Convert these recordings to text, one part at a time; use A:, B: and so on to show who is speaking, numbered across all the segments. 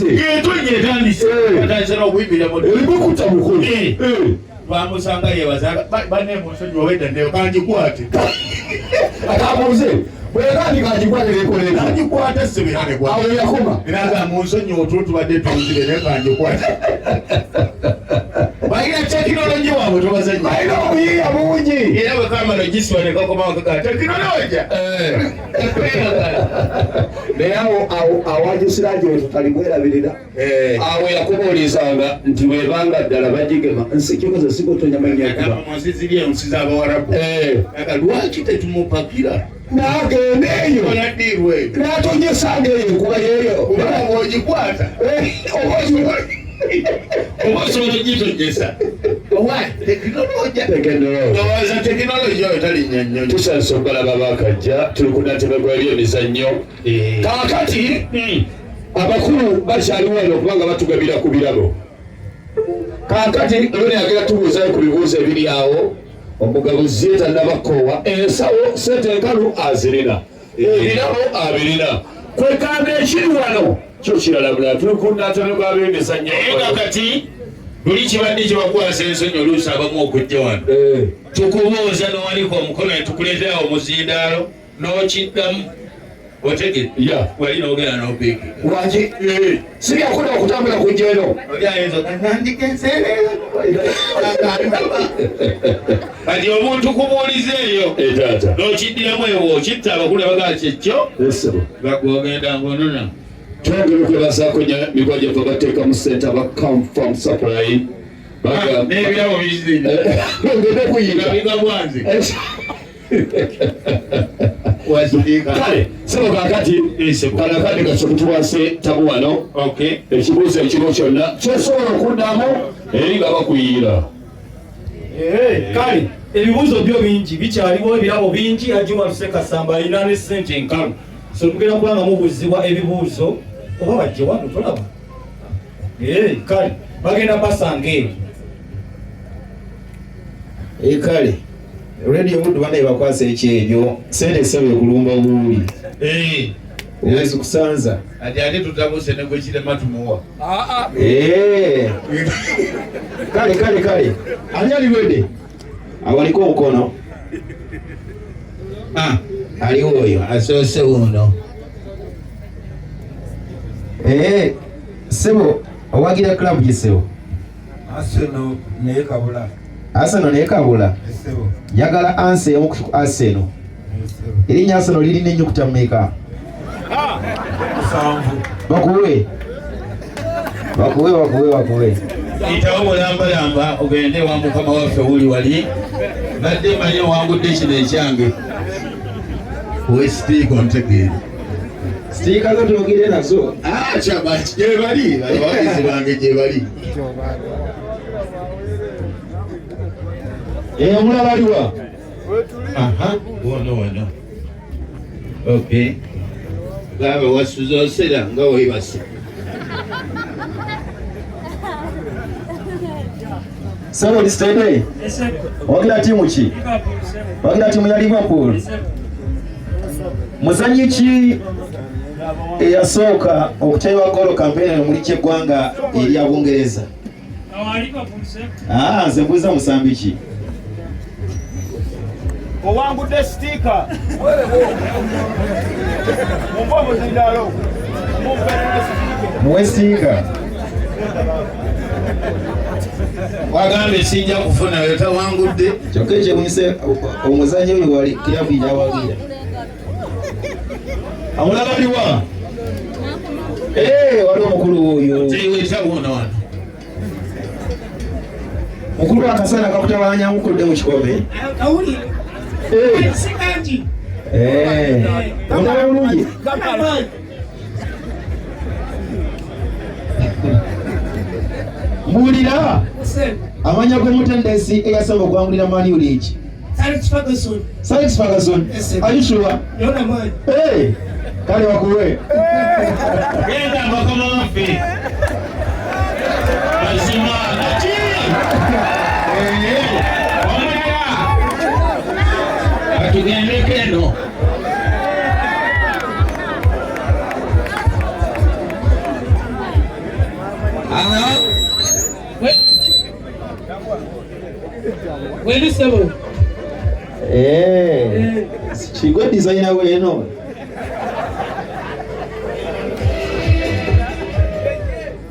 A: Yetonye tandise batazira okuyimbira mu
B: elibukuta mukulu
A: bamusanga yebaza bane musonyi wawenda ndeyo kanjikwate
B: akamuze bwekandi kanjikwate lekolera
A: kanjikwate sebirane kwa
B: awo yakoma
A: inaga musonyi otutu badde tuzire ne kanjikwate bayina teknoloji wabwe tubazanyi
B: bayina obuyiiya bungi
A: era bwekamala giswane kakoma kaka teknoloji
B: naye awagisiraje tutalimwerabirira awo yakubuulizanga nti webanga ddala bagigema nsikikoze sikotonya
A: manyakubamusizirye omusiza abawarabu lwaki tetumupakira
B: nagendeeyo
A: yadirwe
B: natonyesange eyo kuba yeyo
A: kubanga ogikwata obasobola ogitonyesa tekinoloji oyo talinya nnyo
B: tusansa okulaba bakajja tuli ku natebegwa ebyemizannyo kaakati abakulu bakyaliwo wano okubanga batugabira ku birabo kaakati lwene yagera tubuuzayo ku bibuuzo ebiri awo omugabuzi tannabakoowa ensawo sente enkalu azirina ebirabo abirina kwekanga ekiri wano kyo kirala bulala tuli ku natebegwa byemizannyo
A: kati buli kibadde kibakwasa ensonyi oluusi abamu okujja wano tukubuuza n'owaliko omukono ne tukuleetera omuzindaalo n'okiddamu otegere wali n'ogenda n'opiiki
B: lwaki siryakuda okutambula ku njeno
A: oli ayinza nandikeseereera kati omuntu kubuuliza eyo n'okiddiramu ewo okitta abakulu abagaa kyekyo bagogenda ngonona
B: twongere okwebazaako nnyo migwa gyaffe bateeka mu senta ba Confirm Supply
A: n'ebirabo bizina
B: ngende kuyinga
A: biga bwanzi
B: kale sebo kakati kalakadi kasokutubwase tabu wano ekibuuzo ekimu kyonna kyosobola okuddamu eri nga bakuyira
C: kale ebibuuzo byo bingi bikyaliwo ebirabo bingi Ajiwa Lusekasamba alina ne ssente enkalu so tugenda kubanga mubuuzibwa ebibuuzo oba bajje wano tolaba kale bagenda basanga eri
D: kale radio buddu banaye bakwasa ekyebyo sente sebe kulumba buuli uwezi kusanza
A: ate tutabuse ne gwe kirema tumuwa
D: kale ani aliwedde awaliko omukono aliwo oyo asoose wuno sebo owagira club gisebo Arsenal naye kabula yagala anse emu ku Arsenal erinnya Arsenal lirina ennyukuta mmeka bakuwe
A: itawo bulambalamba ogende wa mukama waffe wuli wali badde manyi owangudde kino ekyange wesitiika ontegeere
D: sitiika zo tyogere nazo
A: gyebali abawagizi bange gyebali
D: omulala aliwa
A: wano gaabe wasuza osera nga webase
D: sebo listede wagira timu ki wagira timu ya Liverpool muzanyi ki eyasooka okuteebwa golo kampeni muri ky'eggwanga eri Abungereza nze mbuuza musambi ki
C: owangudde sitiika mumba omuzindaalo
D: muwe sitiika
A: wagambe sijja kufuna yo tawangudde
D: kyokka ekyewunyise omuzanyi oyo wali kilabu yawagira amulaba aliwa wali omukulu oyo
A: tewetawona wano
D: mukulu akasana kakutabanya mukudde mu kikombe ondaba bulungi mbuulira amanya g'omutendesi eyasaba okwangulira Man U League Alex Ferguson are you sure? Kale wakuwe
A: genda bakama waffe azimana ki atugende keno
C: Weli sebo.
D: Chigwe designer weno.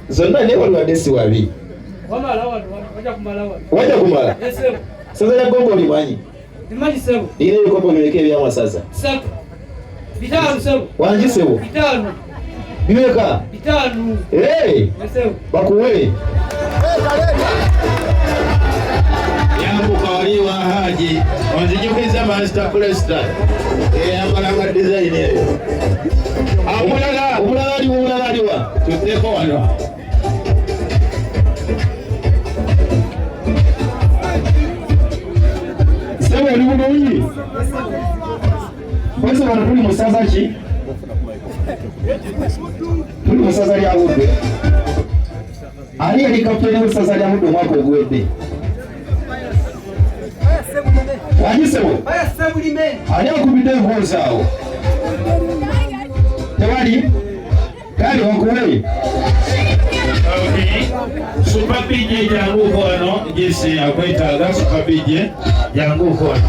D: Zonda ne walwa desi wabi. Waja kumala. Sasa ya gombo limanyi.
C: Limanyi sebo.
D: Ile gombo liweke byama sasa.
C: Sebo. Bitano sebo.
D: Wanji sebo.
C: Bitano.
D: Biweka.
C: Bitano.
D: Sebo. Bakuwe.
A: Yangu kawaliwa haji. Wanzijukiza master Cresta. Amalanga design eyo. Umulala. Tuteko wano.
D: Sebo ni mulungi. Bose bana tuli musaza ki? Tuli musaza lya budde. Ali ali kapteni musaza lya budde mwako gwedde. Wanyisebo? Ali akubidde enkoza awo. Tewali? Kali wakuwe?
A: Supapije jangu kono jisi akwetaaga supapije jangu kono.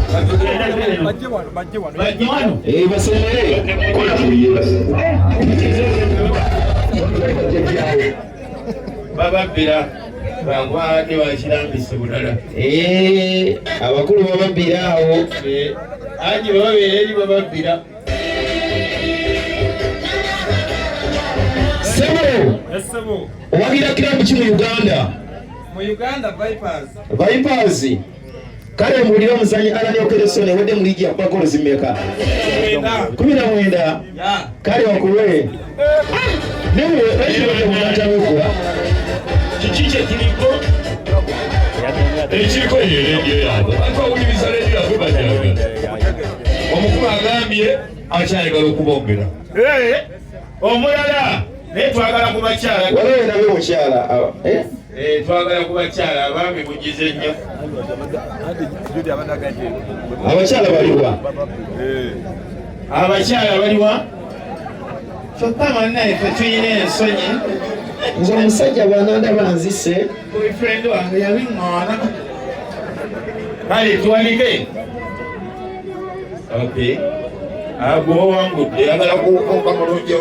A: Bajiwano.
B: Basomere. Kola kuye basi.
A: Bababbira bagwade wakirambise bulala.
D: Abakulu bababbira awo.
A: Aji bababeera eri bababbira.
D: Sebo. Owagira kilabu ki mu Uganda?
C: Mu Uganda
D: Vipers. Kale mulira omuzanyi Alan Okelesone wedde mu ligi ya bakolo zimeka. 19. Kale wakuwe. Newe ekirode mutataweekuwa.
A: Kikiche kiriko. Ekiriko yerendio yabo. Akawuliriza ledio akubajaga. Omukulu agambye akyayagala okubombera. Omulala twagala ku bakyala.
D: Waliwo nabe mukyala.
A: Twagala ku bakyala abaami mugize nnyo.
D: Abakyala baliwa?
A: Abakyala baliwa? Kyokka mannaye ffe tuyina ensonyi.
D: Nze omusajja bw'ananda banzise.
A: Boyfriend wange yabiŋŋaana. Kale tuwalike. Okay. Agwo wangudde yagala kuwuka mulungi.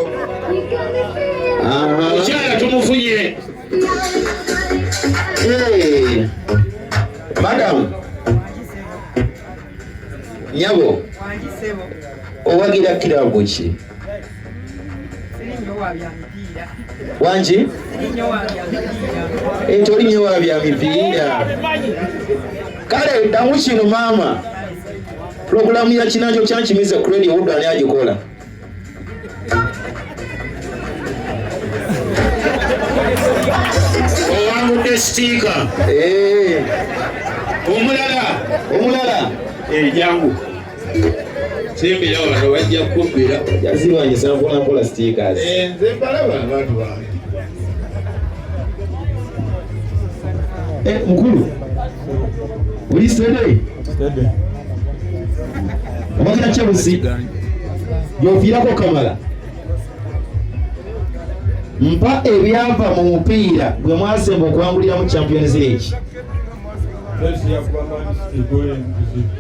A: Omukyala tumufunye.
D: Madam. Nyabo. Owagira kilabu ki? Wanji? Toli nnyo wa bya mipiira. Kale ddamu kino maama. Programu ya kinanjo kyankimize ku Radio Wood ani agikola.
A: Owangudde sitika. Omulala. Jangu. Simbira wano bajja kukubbira.
D: Yazirwanyisa mpola stickers.
A: Nze mbalaba abantu bange.
D: Mukulu. Uli stede? Omakina Chelsea. Yoviirako Kamala. Mpa ebyava mu mupiira gwe mwasemba okuwangulira mu Champions League.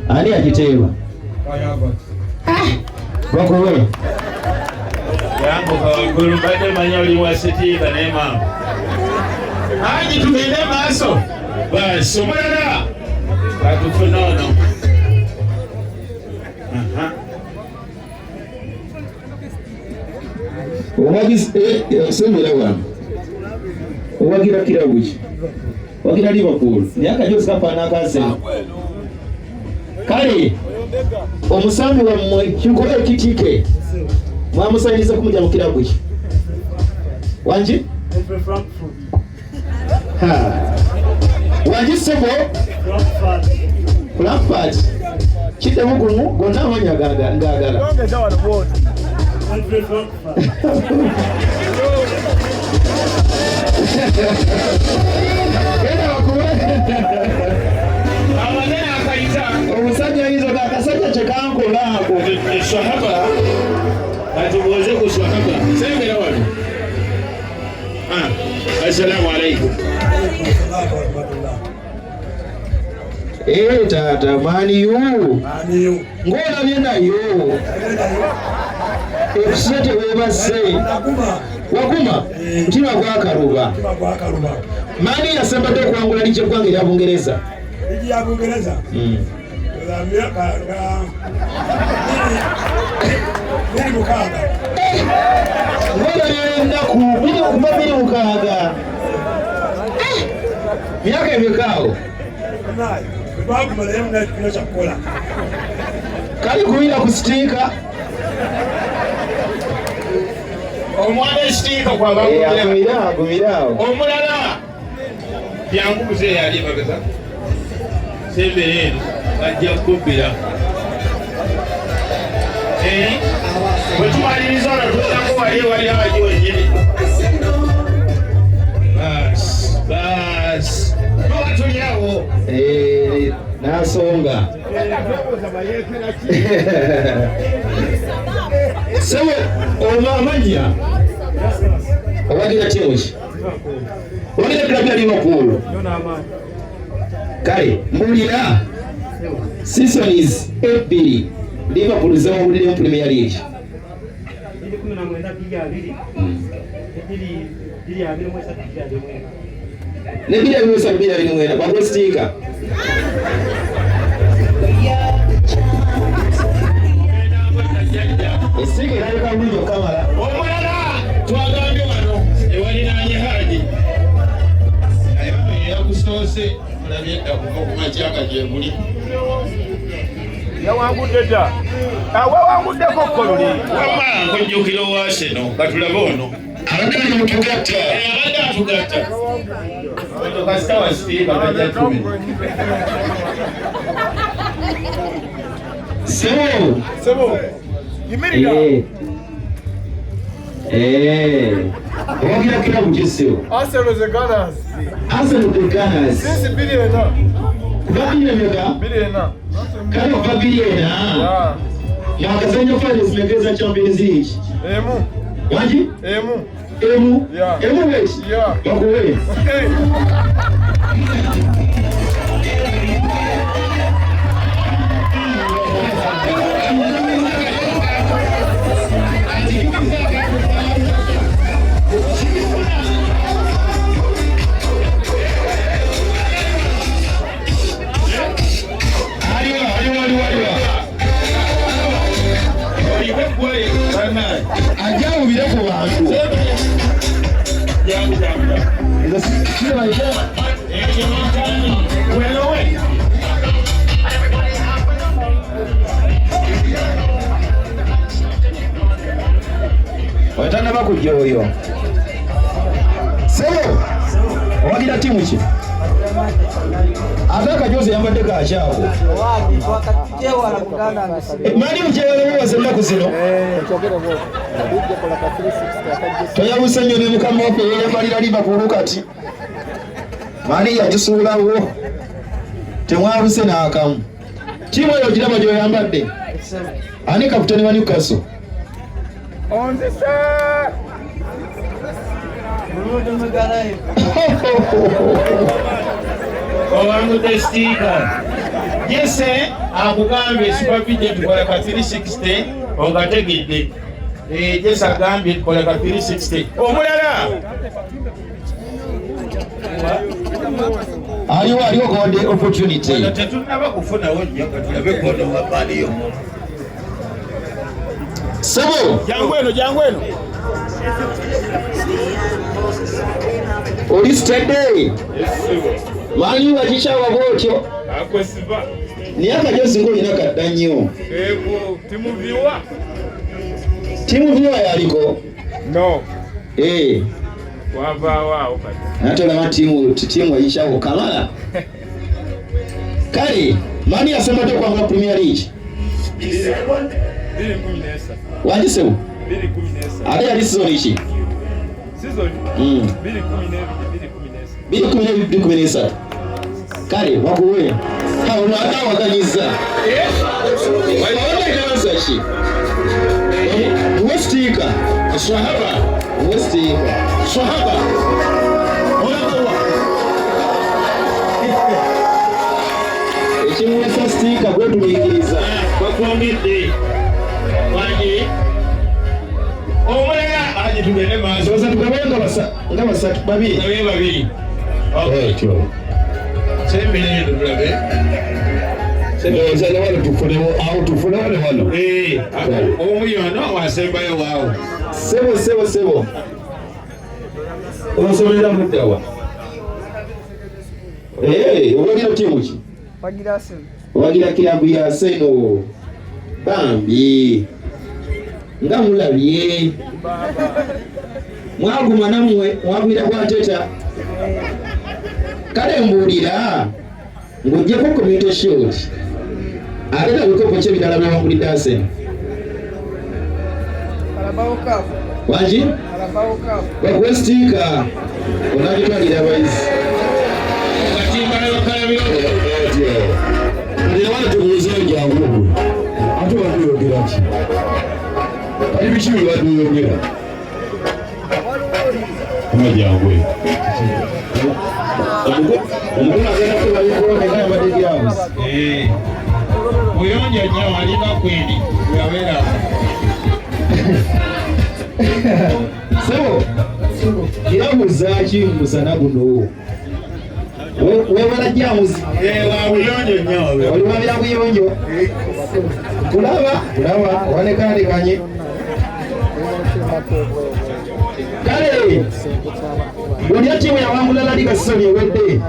D: Ani agiteeba? Bakuwe.
A: Yangu kawagulu mbadde manya oli wa sitiika naye maama. Haji tugende maaso. Basi omulala. Katufuna ono.
D: Sembera wano. Owagira kilabu ki? Wagira Liverpool. Myaka gyose kafaana akasema. Kale omusambi wammwe kyuko ekitike mwamusayiriza kumujja mu kilabu ki? Wanji? Wanji Sebo? Frankfurt. Kiddemu gumu gonna amanya gaagala. Omusajja yizo kakasajja kyekankola ako.
A: Swahaba. Kati muweze ku swahaba. Sembera wano. Assalamu alaikum.
D: Tata mani yu. Ngona vyenda yu. Kusete weba sei. Wakuma. Mtima kwa karuba. Mani ya sambate kuangula niche kuangi ya Bungereza.
E: Niji ya Bungereza? Za miaka Bili Mukaga.
D: Ngona vyenda kubili kumabili Mukaga. Miaka imekao.
E: Nai. Babu marehemu na kilo chakula.
D: Kali kuila kusitika.
A: Omwana sitika kwa babu.
D: Kumilao.
A: Omulala. Byangu mzee yali bageza. Sembe yenu bajja kubbira. Wetumaliriza na tutango wali abaji wenyini. Bas. Tuliawo.
D: Nasonga. Sewe omamanya. Owagira Chelsea. Owagira klabu ya Liverpool. Kale mbulira. Season is 8 Liverpool zawulira mu Premier League. Nebila mwesa bila mwena kwa kustika. Esike nalika mwiyo kamera.
A: Omulala twagambe wano ewalinaanye haji. Ayo yakusose mulabye okuva ku makyaka gye muli.
E: Yawangudde dda. Wawanguddeko koluli.
A: Wamma nkujjukira owaseno katulabe ono.
D: Abadde mutugatta.
A: Abadde atugatta. Kasita wasiika bajja tumi.
D: Sebo.
E: Yimirira.
D: Owagira kilabu kisio.
E: Arsenal the Gunners.
D: Arsenal the Gunners.
E: Since billionaire.
D: Billionaire. Kale kwa billionaire. Ya wakazanya finals megeza Champions League.
E: Emu.
D: Waji?
E: Emu. Yeah.
D: Emu wesh?
E: Yeah.
D: Wako wesh?
E: Okay.
D: Ajabu bila kwa watu. Ndio sio maisha.
A: Wewe.
D: Watana bakujoyo. Sebo. Wagira timu ki? Ataka Jose yambadde ka kyako.
F: Wadi twakatewa na kuganda ngasibe.
D: Mali mchezo wa senda kusino.
F: Chokero bo. Bidde kola ka 360 akaje.
D: Toyabusa nnyo ne mukama waffe yeyabalira Liverpool kati. Mali yagisuulawo. Temwabuse n'akamu. Timu eyo giraba gy'oyambadde. Ani kapitani wa Newcastle?
E: Onzisa.
F: Bruno Magaray.
A: Owangudde stiika. Yese akugambye supervidde tukola ka 360 ongategedde. Jesse agambye tukola ka 360. Omulala.
D: Aliwo golden opportunity.
A: Tetunaba kufunawo nnyo nga tulabe kono wabbaliyo.
D: Sebo.
E: Jangu eno.
D: Oli steady. Mali wajichawa botyo.
E: Akwesiba.
D: Ni akajozi ngo ina kadda nnyo.
E: Ego timuviwa.
D: Timu viwa yaliko.
E: No.
B: wava wao kati
D: natolama timu ayishawo kamala kale mani yasema to kwa Premier League
B: bili 19
D: wajisebu
B: bili 19
D: ate yali season ishi
B: season bili
D: 19 kale wakuwe hao wana wakanyiza waona itaanza shi Westika Swahaba Westika Swahaba nga basatu babiri.
A: Nabe babiri.
B: Ekyo.
A: Sembere ndulabe.
B: Ndoza ne wano tufunewo ne wano.
A: Omuyono wasembayo waawo.
D: Sebo. Osobolera muddawa. Owagira tiimu ki? Owagira kilabu ya Arsenal. Bambi. Nga mulabye. Mwaguma namwe mwagwira kwa teta. Kale mbuulira ng'oggyeko community shield ate na bikopo kye bidala byawangulidde Arsenal. Wangi? Bakuwe sitiika onagitwalira abayizi. Wano tubuuze jangu ate waduyogera ki? Kali biki bye waduyogera?
B: Jangu
D: Omukulu agenda kubalikoone nga yabadde James.
A: Muyonja nnyo alina kweri yabeera.
D: Sebo kirabuuza ki musana guno? Webala James.
A: Wabuyonjo nnyo.
D: Oli wabira buyonjo. Kulaba wanekandikanye. Kale buli atimu yawangula La Liga season ewedde.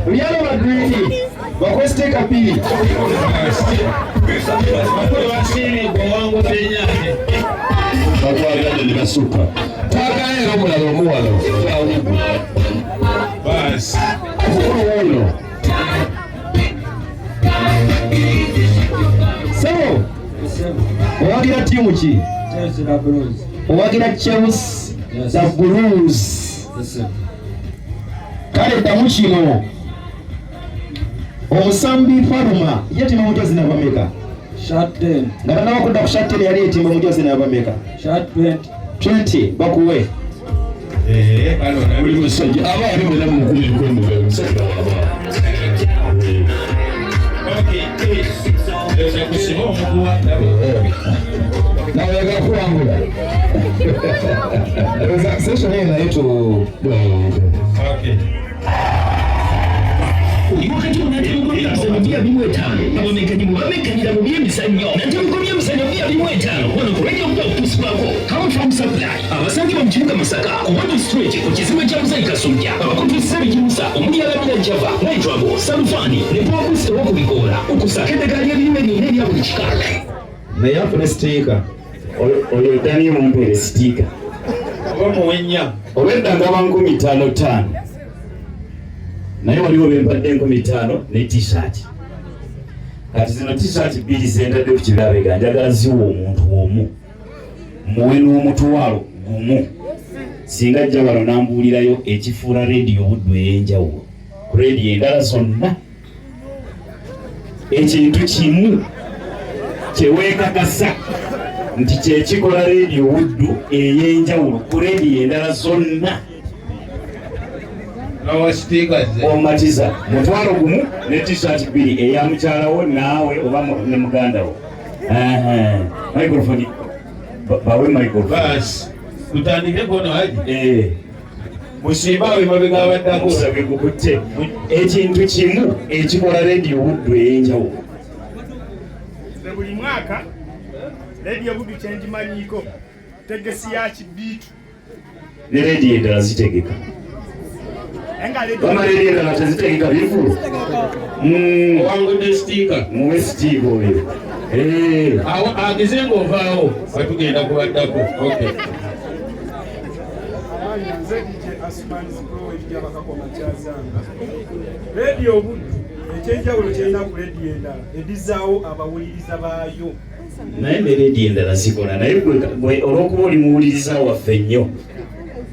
D: Real Madrid bakwesiteeka bbiri.
B: batwalira ne basuka. Twagala era omulala omuwala.
A: Basi.
B: Ono.
D: Sebo owagira tiimu ki? Owagira Chelsea the Blues. Kale ddamu kino omusambi Faluma yetima mujozi n'abameka. Nga tanabakudda ku Shatden yali yetima mujozi n'abameka. 20 bakuwe.
B: Buli musajja aba ali wera mu mukulu kw'embuga omusajja waba. Nawega kuwangula. Session hii inaitwa
G: wakati unatemgolia msanyabia bimwetano abamekaji wamekanyira mu by'emisanyo natemgolia msanyabia bimwetano wano ku radio doctors bako come from supply abasangi mu kibuga Masaka ku Wadi Street ku kizimbe kya Musaika Sujja abakozi sebi kimusa omulala bila Java Nitrago Salfani ne Pobus okubikola okusakete gali ebimeri bya buli kikala
D: naye afune sitiika
B: oyo Dani mumpere sitiika
A: Omuwenya.
B: obedda nga 15,500 naye waliwo bempadde 15,000 ne t-shirt. Kati zino t-shirt bbiri zentadde ku kibabega njagala ziwa omuntu omu muwe n'omutwalo gumu singa ajja wano nambuulirayo ekifuula Radio Buddu ey'enjawulo ku radio endala zonna ekintu kimu kyeweekakasa nti kyekikola Radio Buddu ey'enjawulo ku radio endala zonna omatiza mutwalo gumu ne t-shirt bbiri eya mukyalawo naawe oba ne muganda wo. Microphone bawe microphone.
A: Basi tutandike kono haji. Musimbawe mabega abaddako
B: sabe kukutte ekintu kimu ekikola Radio Buddu ey'enjawulo.
H: Buli mwaka Radio Buddu kyengimanyiiko tegesi ya kibiitu
B: ne radio endala zitegeka. Kama radio endala tezitegeka bifulu.
A: Wangudde sitiika.
B: Muwe sitiika oyo.
A: Ageze ng'ovaawo batugenda kubaddako. Okay.
H: Radio Buddu ekyenjawulo kyerina ku radio endala edizaawo abawuliriza baayo.
B: Naye ne radio endala zikola naye gwe olw'okuba oli muwuliriza waffe nnyo.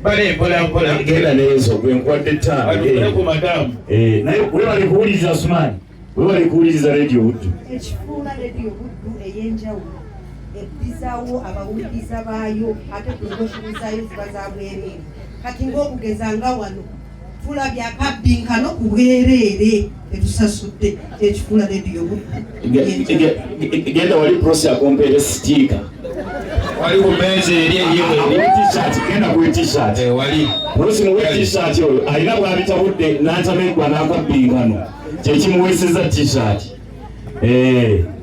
A: Bale mpola
B: genda n'ezo gwe nkwadde ttaano.
A: Atukuleko madamu.
B: Naye webali kuwuliriza Asumani. Webali kuwuliriza Radio Buddu.
I: Ekifuula Radio Buddu ey'enjawulo edizaawo abawuliriza baayo ate tugoshirizayo ziba za bwereere. Kati ng'okugeza nga wano tulabye akabbinkano ku bwereere tetusasudde ekifuula Radio Buddu.
B: Genda wali prosi akompere sitiika
A: wali ku meza eri eyewe
B: t-shirt kenda ku t-shirt
A: wali
B: Rosi mu t-shirt oyo alina bwabitabudde n'antamegwa n'akabbingano kyekimuweeseza t-shirt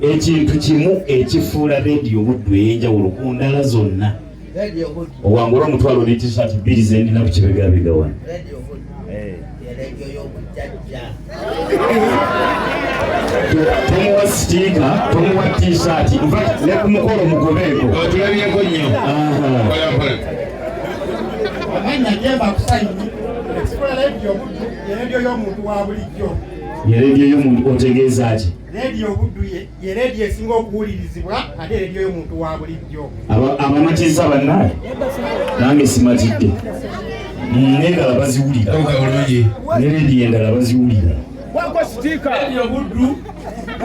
B: ekintu kimu ekifuula radio Buddu ey'enjawulo ku ndala zonna owangula omutwalo ne t-shirt bbiri zendina ku kibegabega wano tomuwa sitika tomuwa t-shirt ne ku mukolo mugobeeko
A: otulabyeko nnyo
H: amanya jemba kusayini ekikola radio Buddu ye radio y'omuntu wa bulijjo
B: ye radio y'omuntu otegeeza ki
H: radio Buddu ye radio esinga okuwulirizibwa ate radio y'omuntu wa bulijjo
B: abamatiza bannaye nange simatidde n'endala baziwulira ne radio endala baziwulira
C: Radio Buddu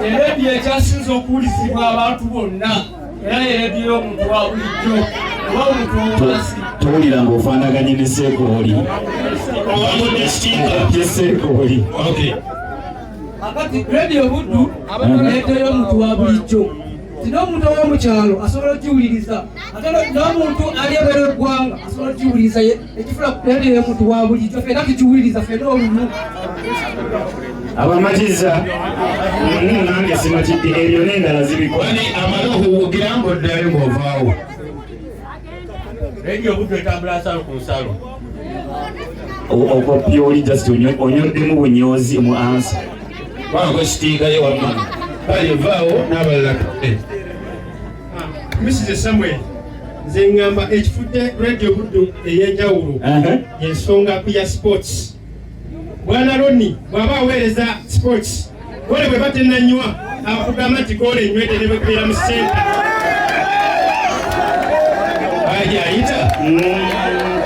C: ye radio ekyasinze okuwulizibwa abantu bonna era ye radio y'omuntu wa bulijjo oba omuntu owasi
B: towulira ng'ofaanaganye ne seekooli yeseekooli
C: akati radio Buddu radio y'omuntu wa bulijjo tino omuntu ow'omukyalo asobola okugiwuliriza ate n'omuntu ali ebweru eggwanga asobola okugiwuliriza ekifula radio y'omuntu wa bulijjo fenna tukiwuliriza fenna olumu
B: abamatiza nange simatidde ebyo n'endala zibikola
A: amala okuwugira ng'oddayo ng'ovaawo
C: radio Buddu etambula nsalo ku nsalo
B: okopya oli just onyoddemu bunyoozi mu ansa
A: wango sitiikayo wammanga kale vaawo n'abalala
H: Mrs. Samuel nze ngamba ekifudde radio Buddu ey'enjawulo y'ensonga ku ya sports bwana Roni bw'aba aweereza sports gole bwe batennanywa akugamba nti gole enywete ne bebeera mu senta
A: ajayita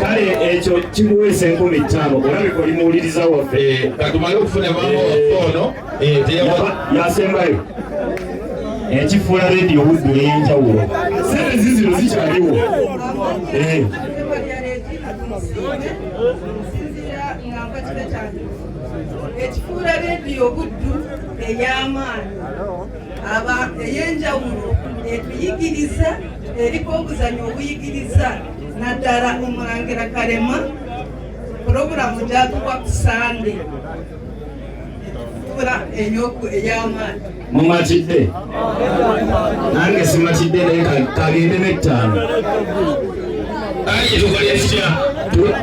B: kale ekyo kimuweesa 5000 olabika oli muwuliriza waffe
A: katumale okufuna mama waffe ono
B: yasembayo ekifuula radio Buddu ey'enjawulo sente zizino zikyaliwo
I: ekifuula radio Buddu ey'amaanyi ey'enjawulo etuyigiriza eriko obuzanyo obuyigiriza naddala Omulangira Kalema puroguramu gyatuwa ku Sande ekifuula ey'amaanyi
B: mumatidde nange simatidde naye kagende n'ettaano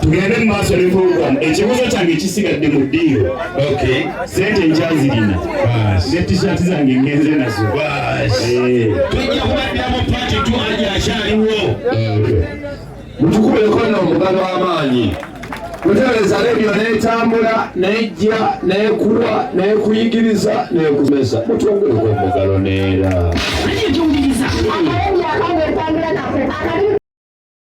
B: tugende mu maaso ne programu ekibuuzo kyange kisigadde mu ddiiro sente nkyazirina ne t-shirt zange ngenze nazo
A: tujja kubaddiramu pati twaje akyaliwo
B: mutukubeko n'omugalo w'amaanyi kuteereza radio n'etambula n'ejja n'ekuwa n'ekuyigiriza n'ekumesa mutwongere omugalo neera
J: Akayanja akange etambula nako akali